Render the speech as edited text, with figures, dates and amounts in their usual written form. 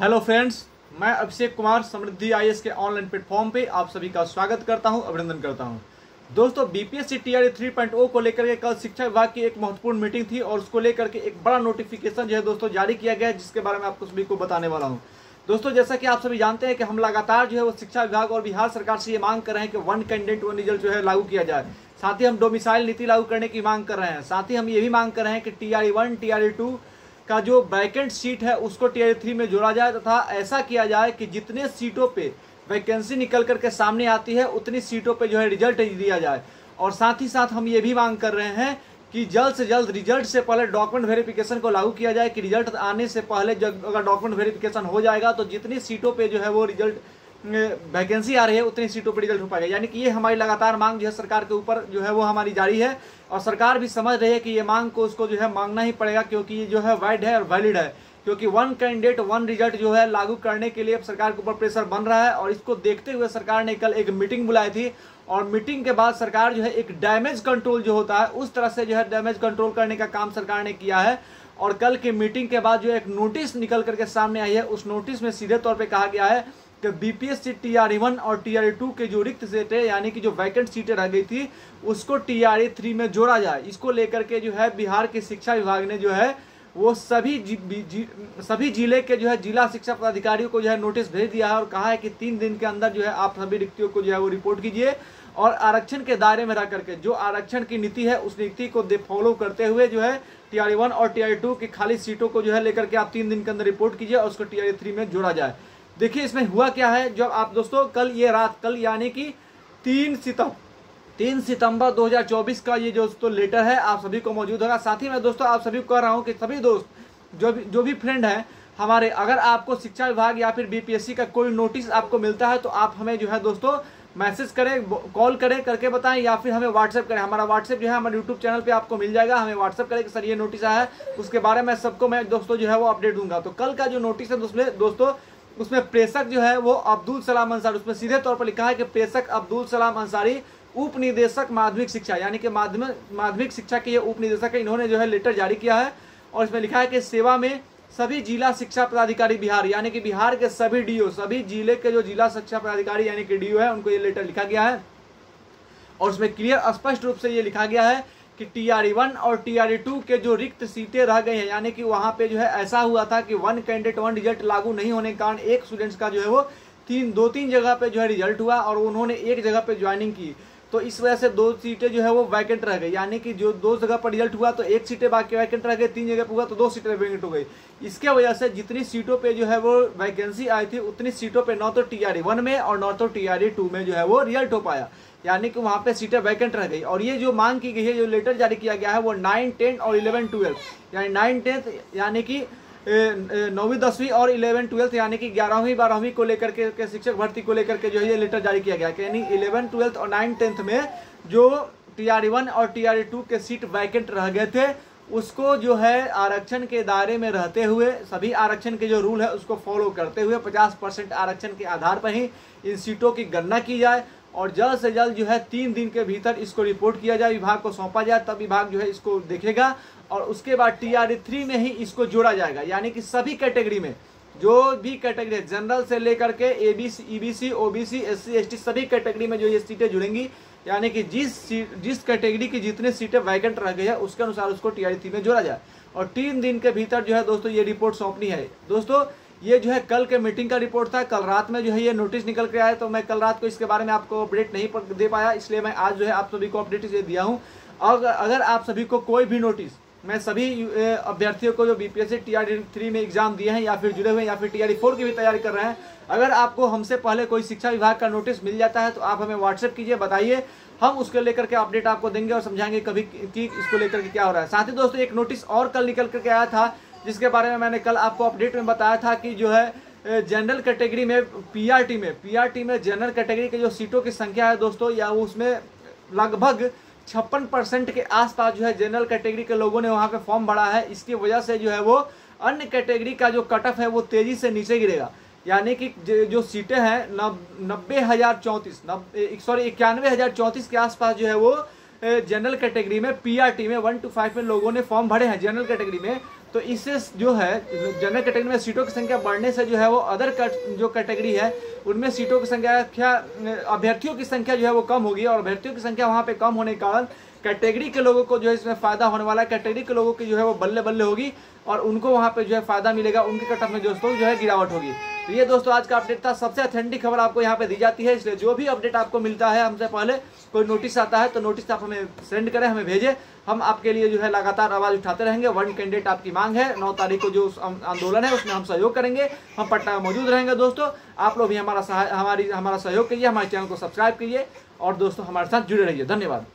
Hello friends, मैं अभिषेक कुमार समृद्धि IAS के online platform पे आप सभी का स्वागत करता हूं, अभिनंदन करता हूं। दोस्तों, बीपीएससी टीआरई 3.0 को लेकर के कल शिक्षा विभाग की एक महत्वपूर्ण मीटिंग थी और उसको लेकर के एक बड़ा नोटिफिकेशन जो है दोस्तों जारी किया गया है, जिसके बारे में आपको सभी को बताने वाला हूँ। दोस्तों, जैसा कि आप सभी जानते हैं कि हम लगातार जो है वो शिक्षा विभाग और बिहार सरकार से ये मांग कर रहे हैं कि वन कैंडिडेट वन रिजल्ट जो है लागू किया जाए। साथ ही हम डोमिसाइल नीति लागू करने की मांग कर रहे हैं। साथ ही हम ये भी मांग कर रहे हैं कि टीआरई 1 टीआरई 2 का जो वैकेंट सीट है उसको टीआरई 3 में जोड़ा जाए तथा ऐसा किया जाए कि जितने सीटों पे वैकेंसी निकल करके सामने आती है उतनी सीटों पे जो है रिजल्ट दिया जाए। और साथ ही साथ हम ये भी मांग कर रहे हैं कि जल्द से जल्द रिजल्ट से पहले डॉक्यूमेंट वेरिफिकेशन को लागू किया जाए कि रिजल्ट आने से पहले जब अगर डॉक्यूमेंट वेरिफिकेशन हो जाएगा तो जितनी सीटों पे जो है वो रिजल्ट वैकेंसी आ रही है उतनी सीटों पर रिजल्ट हो पाएगा। यानी कि ये हमारी लगातार मांग जो है सरकार के ऊपर जो है वो हमारी जारी है और सरकार भी समझ रही है कि ये मांग को उसको जो है मांगना ही पड़ेगा, क्योंकि ये जो है वैध है और वैलिड है। क्योंकि वन कैंडिडेट वन रिजल्ट जो है लागू करने के लिए सरकार के ऊपर प्रेशर बन रहा है और इसको देखते हुए सरकार ने कल एक मीटिंग बुलाई थी और मीटिंग के बाद सरकार जो है एक डैमेज कंट्रोल जो होता है उस तरह से जो है डैमेज कंट्रोल करने का काम सरकार ने किया है। और कल की मीटिंग के बाद जो एक नोटिस निकल करके सामने आई है, उस नोटिस में सीधे तौर पर कहा गया है कि बीपीएससी टीआरई 1 और टीआरई 2 के जो रिक्त सीटें यानी कि जो वैकेंट सीटें रह गई थी उसको टीआरई 3 में जोड़ा जाए। इसको लेकर के जो है बिहार के शिक्षा विभाग ने जो है वो सभी जिले के जो है जिला शिक्षा पदाधिकारियों को जो है नोटिस भेज दिया है और कहा है कि 3 दिन के अंदर जो है आप सभी रिक्तियों को जो है वो रिपोर्ट कीजिए और आरक्षण के दायरे में रह करके जो आरक्षण की नीति है उस नीति को फॉलो करते हुए जो है टीआरई 1 और टीआरई 2 की खाली सीटों को जो है लेकर के आप 3 दिन के अंदर रिपोर्ट कीजिए और उसको टीआरई 3 में जोड़ा जाए। देखिए इसमें हुआ क्या है, जब आप दोस्तों कल यानी कि 3 सितंबर 2024 का ये दोस्तों लेटर है आप सभी को मौजूद होगा। साथ ही मैं दोस्तों आप सभी को कह रहा हूँ कि सभी दोस्त जो भी फ्रेंड हैं हमारे, अगर आपको शिक्षा विभाग या फिर बीपीएससी का कोई नोटिस आपको मिलता है तो आप हमें जो है दोस्तों मैसेज करें, कॉल करें करके बताएं या फिर हमें व्हाट्सएप करें। हमारा व्हाट्सएप जो है हमारे यूट्यूब चैनल पे आपको मिल जाएगा। हमें व्हाट्सएप करें कि सर ये नोटिस आया है, उसके बारे में सबको मैं दोस्तों जो है वो अपडेट दूंगा। तो कल का जो नोटिस है दोस्तों उसमें प्रेषक जो है वो अब्दुल सलाम अंसारी, उसमें सीधे तौर पर लिखा है कि प्रेषक अब्दुल सलाम अंसारी उप निदेशक माध्यमिक शिक्षा यानी कि माध्यमिक शिक्षा के ये उप निदेशक है, इन्होंने जो है लेटर जारी किया है और इसमें लिखा है कि सेवा में सभी जिला शिक्षा पदाधिकारी बिहार यानी कि बिहार के सभी डीओ, सभी जिले के जो जिला शिक्षा पदाधिकारी यानी कि डीओ है उनको ये लेटर लिखा गया है और उसमें क्लियर स्पष्ट रूप से ये लिखा गया है कि टीआरई 1 और टीआरई 2 के जो रिक्त सीटें रह गई हैं यानी कि वहां पे जो है ऐसा हुआ था कि वन कैंडिडेट वन रिजल्ट लागू नहीं होने के कारण एक स्टूडेंट्स का जो है वो 2-3 जगह पे जो है रिजल्ट हुआ और उन्होंने एक जगह पे ज्वाइनिंग की, तो इस वजह से 2 सीटें जो है वो वैकेंट रह गई। यानी कि जो 2 जगह पर रिजल्ट हुआ तो 1 सीटें बाकी वैकेंट रह गई, 3 जगह पर हुआ तो 2 सीटें वैकेंट हो गई। इसके वजह से जितनी सीटों पे जो है वो वैकेंसी आई थी उतनी सीटों पे न तो टीआरई 1 में और न तो टीआरई 2 में जो है वो रिजल्ट हो पाया, यानी कि वहां पे सीटें वैकेंट रह गई। और ये जो मांग की गई है, जो लेटर जारी किया गया है वो 9, 10 और 11, 12 यानी 9, 10 यानी कि 9वीं 10वीं और 11, 12 यानी कि 11वीं 12वीं को लेकर के शिक्षक भर्ती को लेकर के जो है ये लेटर जारी किया गया है। यानी 11, 12 और 9, 10 में जो टीआरई 1 और टीआरई 2 के सीट वैकेंट रह गए थे उसको जो है आरक्षण के दायरे में रहते हुए सभी आरक्षण के जो रूल है उसको फॉलो करते हुए 50% आरक्षण के आधार पर ही इन सीटों की गणना की जाए और जल्द से जल्द जो है 3 दिन के भीतर इसको रिपोर्ट किया जाए, विभाग को सौंपा जाए, तब विभाग जो है इसको देखेगा और उसके बाद टीआरई 3 में ही इसको जोड़ा जाएगा। यानी कि सभी कैटेगरी में जो भी कैटेगरी है, जनरल से लेकर के ABC, EBC, OBC, SC, ST सभी कैटेगरी में जो ये सीटें जुड़ेंगी यानी कि जिस कैटेगरी की जितनी सीटें वैकेंट रह गई है उसके अनुसार उसको टीआरई 3 में जोड़ा जाए और 3 दिन के भीतर जो है दोस्तों ये रिपोर्ट सौंपनी है। दोस्तों ये जो है कल के मीटिंग का रिपोर्ट था, कल रात में जो है ये नोटिस निकल के आया तो मैं कल रात को इसके बारे में आपको अपडेट नहीं दे पाया, इसलिए मैं आज जो है आप सभी को अपडेट ये दिया हूँ। अगर आप सभी को कोई भी नोटिस, मैं सभी अभ्यर्थियों को जो बीपीएससी टीआरई 3 में एग्जाम दिए हैं या फिर जुड़े हुए हैं या फिर टीआरई 4 की भी तैयारी कर रहे हैं, अगर आपको हमसे पहले कोई शिक्षा विभाग का नोटिस मिल जाता है तो आप हमें व्हाट्सएप कीजिए, बताइए, हम उसको लेकर के अपडेट आपको देंगे और समझाएंगे कभी कि इसको लेकर के क्या हो रहा है। साथ ही दोस्तों एक नोटिस और कल निकल करके आया था जिसके बारे में मैंने कल आपको अपडेट में बताया था कि जो है जनरल कैटेगरी में पीआरटी में जनरल कैटेगरी के जो सीटों की संख्या है दोस्तों या उसमें लगभग 56% के आसपास जो है जनरल कैटेगरी के लोगों ने वहां पे फॉर्म भरा है। इसकी वजह से जो है वो अन्य कैटेगरी का जो कट ऑफ है वो तेजी से नीचे गिरेगा। यानी कि जो सीटें हैं 91,034 के आसपास जो है वो जनरल कैटेगरी में पीआरटी में 1 to 5 में लोगों ने फॉर्म भरे हैं जनरल कैटेगरी में, तो इससे जो है जनरल कैटेगरी में सीटों की संख्या बढ़ने से जो है वो अदर जो कैटेगरी है उनमें सीटों की संख्या अभ्यर्थियों की संख्या जो है वो कम होगी, और अभ्यर्थियों की संख्या वहाँ पे कम होने के कारण कैटेगरी के लोगों को जो है इसमें फायदा होने वाला है। कैटेगरी के लोगों की जो है वो बल्ले बल्ले होगी और उनको वहाँ पे जो है फायदा मिलेगा, उनके कट ऑफ में दोस्तों जो है गिरावट होगी। तो ये दोस्तों आज का अपडेट था, सबसे ऑथेंटिक खबर आपको यहाँ पे दी जाती है, इसलिए जो भी अपडेट आपको मिलता है हमसे पहले कोई नोटिस आता है तो नोटिस आप हमें सेंड करें, हमें भेजें, हम आपके लिए जो है लगातार आवाज उठाते रहेंगे। 1 कैंडिडेट आपकी मांग है, 9 तारीख को जो आंदोलन है उसमें हम सहयोग करेंगे, हम पटना में मौजूद रहेंगे। दोस्तों आप लोग भी हमारा सहयोग कीजिए, हमारे चैनल को सब्सक्राइब कीजिए और दोस्तों हमारे साथ जुड़े रहिए। धन्यवाद।